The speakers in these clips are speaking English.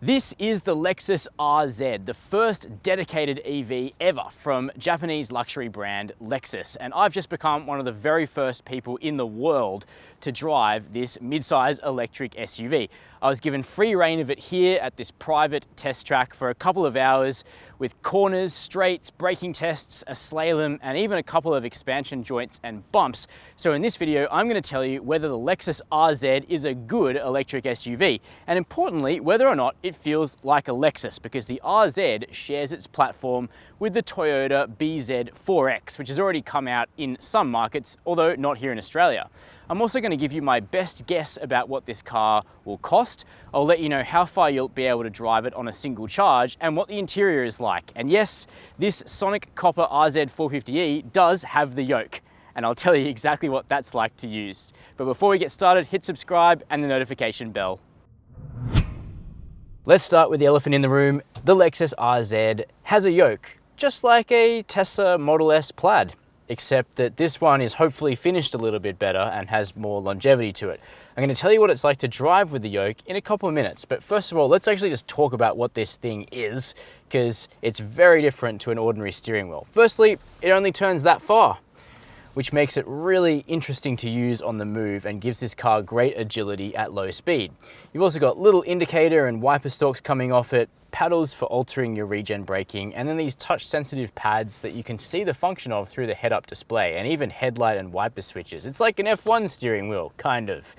This is the Lexus RZ, the first dedicated EV ever from Japanese luxury brand Lexus. And I've just become one of the very first people in the world to drive this mid-size electric SUV. I was given free rein of it here at this private test track for a couple of hours with corners, straights, braking tests, a slalom, and even a couple of expansion joints and bumps. So in this video, I'm going to tell you whether the Lexus RZ is a good electric SUV, and importantly, whether or not it feels like a Lexus, because the RZ shares its platform with the Toyota BZ4X, which has already come out in some markets, although not here in Australia. I'm also going to give you my best guess about what this car will cost. I'll let you know how far you'll be able to drive it on a single charge and what the interior is like. And yes, this Sonic Copper RZ450e does have the yoke, and I'll tell you exactly what that's like to use. But before we get started, hit subscribe and the notification bell. Let's start with the elephant in the room. The Lexus RZ has a yoke, just like a Tesla Model S Plaid, except that this one is hopefully finished a little bit better and has more longevity to it. I'm going to tell you what it's like to drive with the yoke in a couple of minutes, but first of all, let's actually just talk about what this thing is, because it's very different to an ordinary steering wheel. Firstly, it only turns that far, which makes it really interesting to use on the move and gives this car great agility at low speed. You've also got little indicator and wiper stalks coming off it, paddles for altering your regen braking, and then these touch sensitive pads that you can see the function of through the head-up display, and even headlight and wiper switches. It's like an F1 steering wheel, kind of.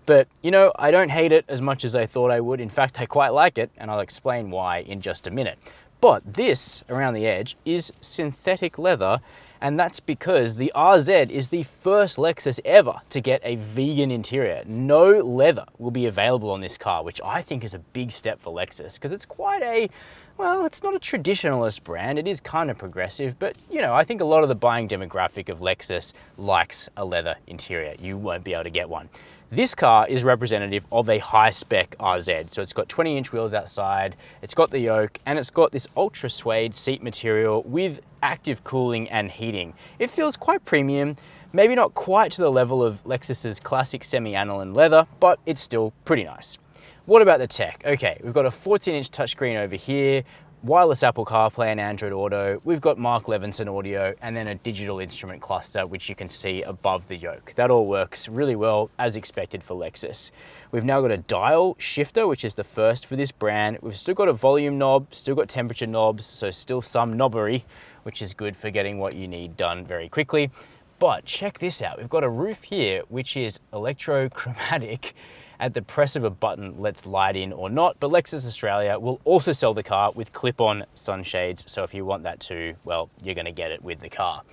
But you know, I don't hate it as much as I thought I would. In fact, I quite like it, and I'll explain why in just a minute. But this, around the edge, is synthetic leather, and that's because the RZ is the first Lexus ever to get a vegan interior. No leather will be available on this car, which I think is a big step for Lexus, because it's quite a, well, it's not a traditionalist brand, it is kind of progressive, but you know, I think a lot of the buying demographic of Lexus likes a leather interior. You won't be able to get one. This car is representative of a high-spec RZ, so it's got 20-inch wheels outside, it's got the yoke, and it's got this ultra suede seat material with active cooling and heating. It feels quite premium, maybe not quite to the level of Lexus's classic semi-aniline leather, but it's still pretty nice. What about the tech? Okay, we've got a 14-inch touchscreen over here, wireless Apple CarPlay and Android Auto, we've got Mark Levinson audio, and then a digital instrument cluster, which you can see above the yoke. That all works really well, as expected for Lexus. We've now got a dial shifter, which is the first for this brand. We've still got a volume knob, still got temperature knobs, so still some knobbery, which is good for getting what you need done very quickly. But check this out, we've got a roof here, which is electrochromatic. At the press of a button lets light in or not, but Lexus Australia will also sell the car with clip-on sunshades, so if you want that too, well, you're going to get it with the car.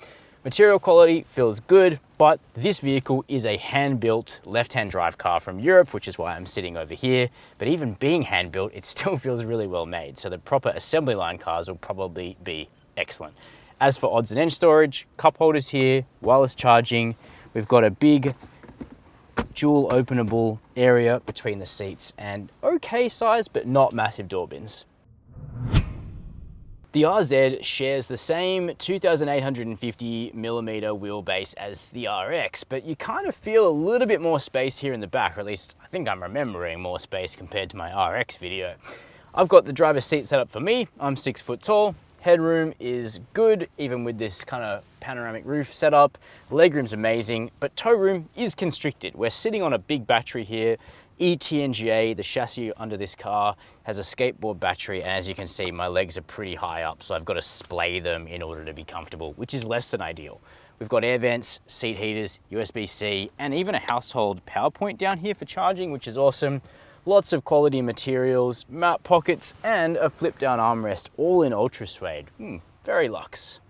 Material quality feels good, but this vehicle is a hand-built left-hand drive car from Europe, which is why I'm sitting over here, but even being hand-built, it still feels really well made, so the proper assembly line cars will probably be excellent. As for odds and ends storage, cup holders here, wireless charging, we've got a big dual openable area between the seats and okay size but not massive door bins. The RZ shares the same 2,850mm wheelbase as the RX, but you kind of feel a little bit more space here in the back, or at least I think I'm remembering more space compared to my RX video. I've got the driver's seat set up for me, I'm 6 foot tall. Headroom is good, even with this kind of panoramic roof setup. Legroom's amazing, but tow room is constricted. We're sitting on a big battery here. ETNGA, the chassis under this car, has a skateboard battery, and as you can see, my legs are pretty high up, so I've got to splay them in order to be comfortable, which is less than ideal. We've got air vents, seat heaters, USB-C, and even a household power point down here for charging, which is awesome. Lots of quality materials, matte pockets, and a flip-down armrest, all in ultra suede. Very luxe.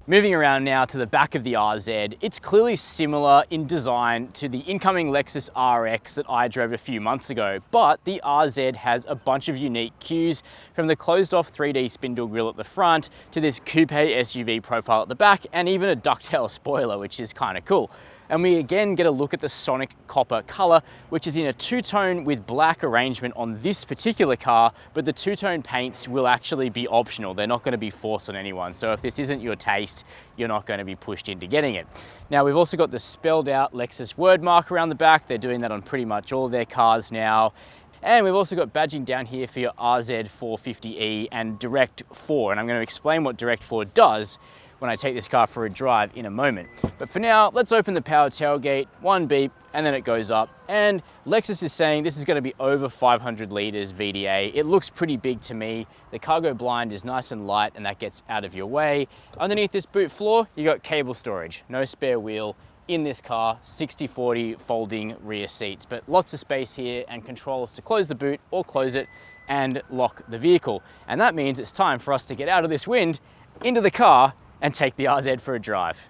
Moving around now to the back of the RZ, it's clearly similar in design to the incoming Lexus RX that I drove a few months ago, but the RZ has a bunch of unique cues, from the closed-off 3D spindle grille at the front to this coupe SUV profile at the back, and even a ducktail spoiler, which is kind of cool. And we again get a look at the Sonic Copper color, which is in a two-tone with black arrangement on this particular car, but the two-tone paints will actually be optional. They're not going to be forced on anyone. So if this isn't your taste, you're not going to be pushed into getting it. Now, we've also got the spelled out Lexus word mark around the back. They're doing that on pretty much all of their cars now. And we've also got badging down here for your RZ450E and Direct 4. And I'm going to explain what Direct 4 does when I take this car for a drive in a moment. But for now, let's open the power tailgate, one beep, and then it goes up. And Lexus is saying this is going to be over 500 litres VDA. It looks pretty big to me. The cargo blind is nice and light, and that gets out of your way. Underneath this boot floor, you got cable storage, no spare wheel. In this car, 60/40 folding rear seats, but lots of space here and controls to close the boot or close it and lock the vehicle. And that means it's time for us to get out of this wind, into the car, and take the RZ for a drive.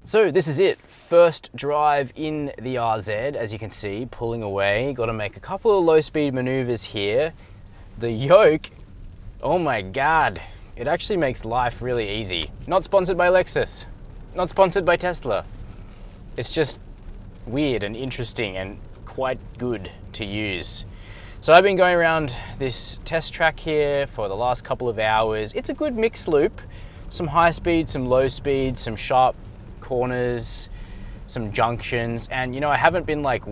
So this is it, first drive in the RZ, as you can see, pulling away. Got to make a couple of low speed maneuvers here. The yoke, oh my God, it actually makes life really easy. Not sponsored by Lexus. Not sponsored by Tesla. It's just weird and interesting and quite good to use. So I've been going around this test track here for the last couple of hours. It's a good mixed loop. Some high speed, some low speed, some sharp corners, some junctions. And you know, I haven't been like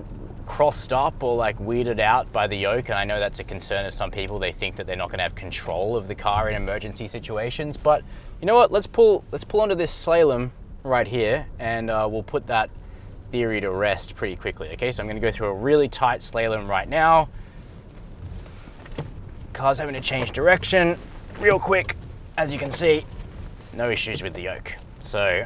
crossed up or like weirded out by the yoke. And I know that's a concern of some people. They think that they're not gonna have control of the car in emergency situations. But you know what, let's pull onto this slalom right here, and we'll put that theory to rest pretty quickly. Okay, so I'm going to go through a really tight slalom right now. Car's having to change direction real quick. As you can see, no issues with the yoke. So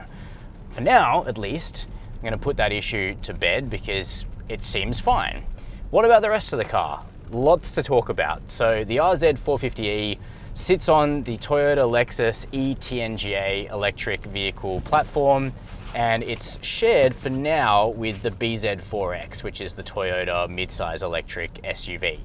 for now, at least, I'm going to put that issue to bed because it seems fine. What about the rest of the car? Lots to talk about. So the RZ450E sits on the Toyota Lexus eTNGA electric vehicle platform, and it's shared for now with the BZ4X, which is the Toyota midsize electric SUV.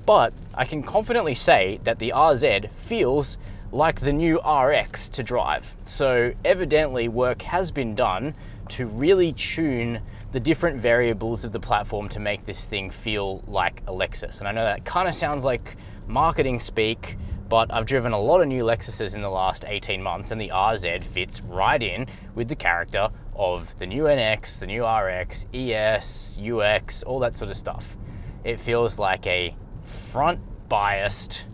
But I can confidently say that the RZ feels like the new RX to drive. So evidently work has been done to really tune the different variables of the platform to make this thing feel like a Lexus. And I know that kind of sounds like marketing speak, but I've driven a lot of new Lexuses in the last 18 months, and the RZ fits right in with the character of the new NX, the new RX, ES, UX, all that sort of stuff. It feels like a front-biased,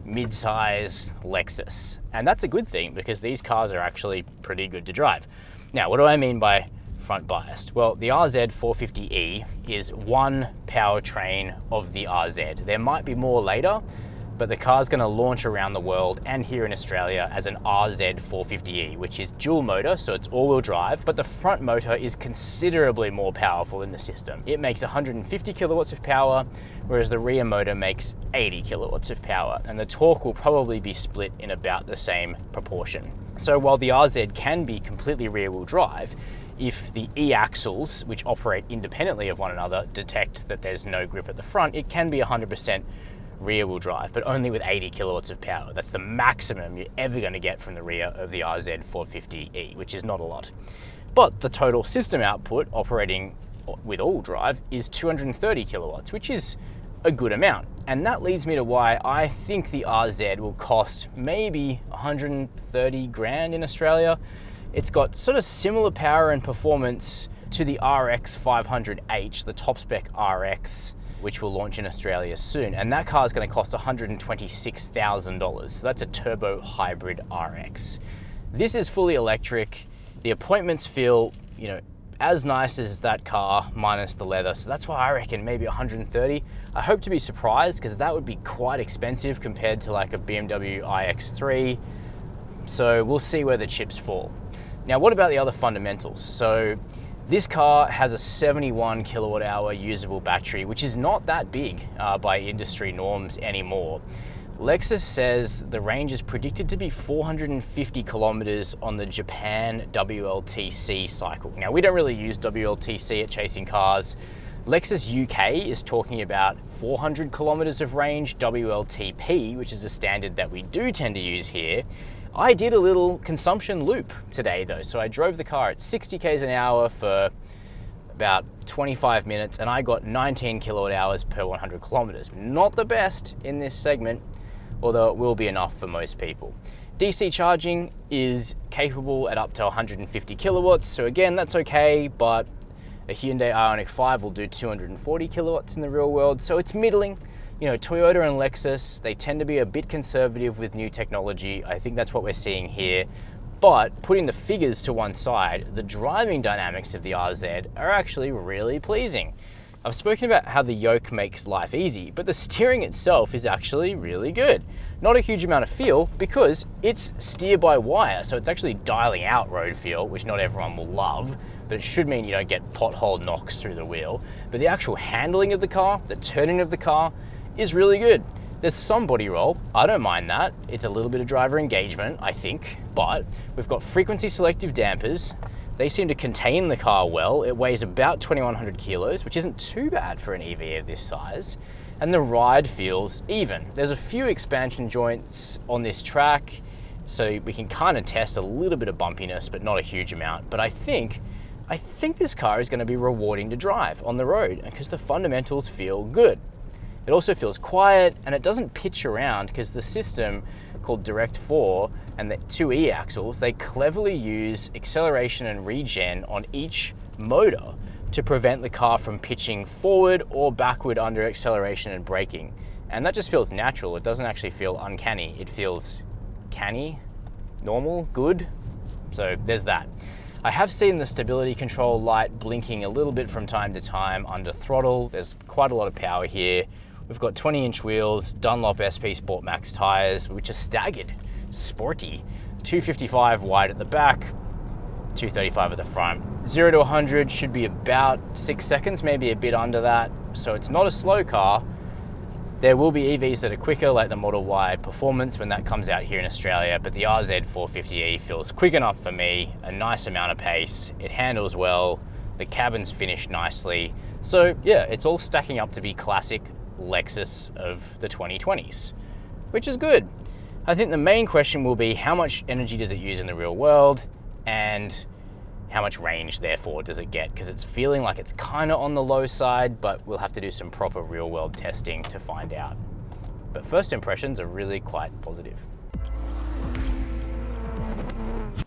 mid-size Lexus. And that's a good thing because these cars are actually pretty good to drive. Now, what do I mean by front-biased? Well, the RZ450E is one powertrain of the RZ. There might be more later, but the car's going to launch around the world and here in Australia as an RZ450E, which is dual motor, so it's all-wheel drive, but the front motor is considerably more powerful in the system. It makes 150 kilowatts of power, whereas the rear motor makes 80 kilowatts of power, and the torque will probably be split in about the same proportion. So while the RZ can be completely rear-wheel drive, if the e-axles, which operate independently of one another, detect that there's no grip at the front, it can be 100% rear-wheel drive, but only with 80 kilowatts of power. That's the maximum you're ever going to get from the rear of the RZ450E, which is not a lot. But the total system output operating with all drive is 230 kilowatts, which is a good amount. And that leads me to why I think the RZ will cost maybe 130 grand in Australia. It's got sort of similar power and performance to the RX 500H, the top spec RX, which will launch in Australia soon. And that car is going to cost $126,000. So that's a turbo hybrid RX. This is fully electric. The appointments feel, you know, as nice as that car minus the leather. So that's why I reckon maybe 130. I hope to be surprised because that would be quite expensive compared to like a BMW iX3. So we'll see where the chips fall. Now, what about the other fundamentals? So this car has a 71 kilowatt hour usable battery, which is not that big by industry norms anymore. Lexus says the range is predicted to be 450 kilometers on the Japan WLTC cycle. Now, we don't really use WLTC at Chasing Cars. Lexus UK is talking about 400 kilometers of range. WLTP, which is a standard that we do tend to use here. I did a little consumption loop today though. So I drove the car at 60 k's an hour for about 25 minutes and I got 19 kilowatt hours per 100 kilometers. Not the best in this segment, although it will be enough for most people. DC charging is capable at up to 150 kilowatts. So again, that's okay, but A Hyundai Ioniq 5 will do 240 kilowatts in the real world, so it's middling. You know, Toyota and Lexus, they tend to be a bit conservative with new technology. I think that's what we're seeing here. But putting the figures to one side, the driving dynamics of the RZ are actually really pleasing. I've spoken about how the yoke makes life easy, but the steering itself is actually really good. Not a huge amount of feel because it's steer-by-wire, so it's actually dialing out road feel, which not everyone will love, but it should mean you don't get pothole knocks through the wheel. But the actual handling of the car, the turning of the car, is really good. There's some body roll, I don't mind that. It's a little bit of driver engagement, I think, but we've got frequency selective dampers. They seem to contain the car well. It weighs about 2,100 kilos, which isn't too bad for an EV of this size. And the ride feels even. There's a few expansion joints on this track, so we can kind of test a little bit of bumpiness, but not a huge amount. But I think this car is going to be rewarding to drive on the road because the fundamentals feel good. It also feels quiet and it doesn't pitch around because the system called Direct 4 and the two e-axles, they cleverly use acceleration and regen on each motor to prevent the car from pitching forward or backward under acceleration and braking. And that just feels natural. It doesn't actually feel uncanny. It feels canny, normal, good. So there's that. I have seen the stability control light blinking a little bit from time to time under throttle. There's quite a lot of power here. We've got 20-inch wheels, Dunlop SP Sport Max tires, which are staggered, sporty. 255 wide at the back, 235 at the front. 0 to 100 should be about 6 seconds, maybe a bit under that. So it's not a slow car. There will be EVs that are quicker, like the Model Y Performance when that comes out here in Australia, but the RZ450e feels quick enough for me, a nice amount of pace. It handles well, the cabin's finished nicely. So yeah, it's all stacking up to be classic Lexus of the 2020s, which is good. I think the main question will be how much energy does it use in the real world and how much range therefore does it get, because it's feeling like it's kind of on the low side, but we'll have to do some proper real world testing to find out. But first impressions are really quite positive.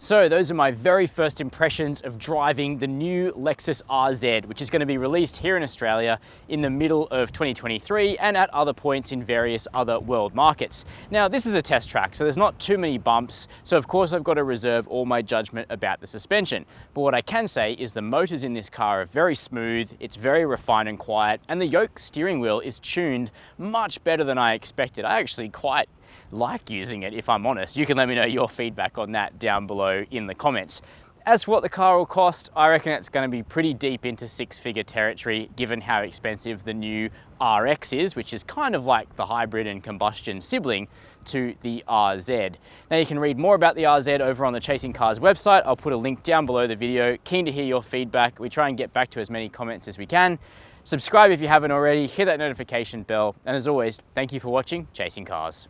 So those are my very first impressions of driving the new Lexus RZ, which is going to be released here in Australia in the middle of 2023 and at other points in various other world markets. Now, this is a test track, so there's not too many bumps. So of course I've got to reserve all my judgment about the suspension. But what I can say is the motors in this car are very smooth, it's very refined and quiet, and the yoke steering wheel is tuned much better than I expected. I actually quite like using it, if I'm honest. You can let me know your feedback on that down below in the comments. As for what the car will cost, I reckon it's going to be pretty deep into six-figure territory given how expensive the new RX is, which is kind of like the hybrid and combustion sibling to the RZ. Now you can read more about the RZ over on the Chasing Cars website. I'll put a link down below the video. Keen to hear your feedback. We try and get back to as many comments as we can. Subscribe if you haven't already, hit that notification bell, and as always, thank you for watching Chasing Cars.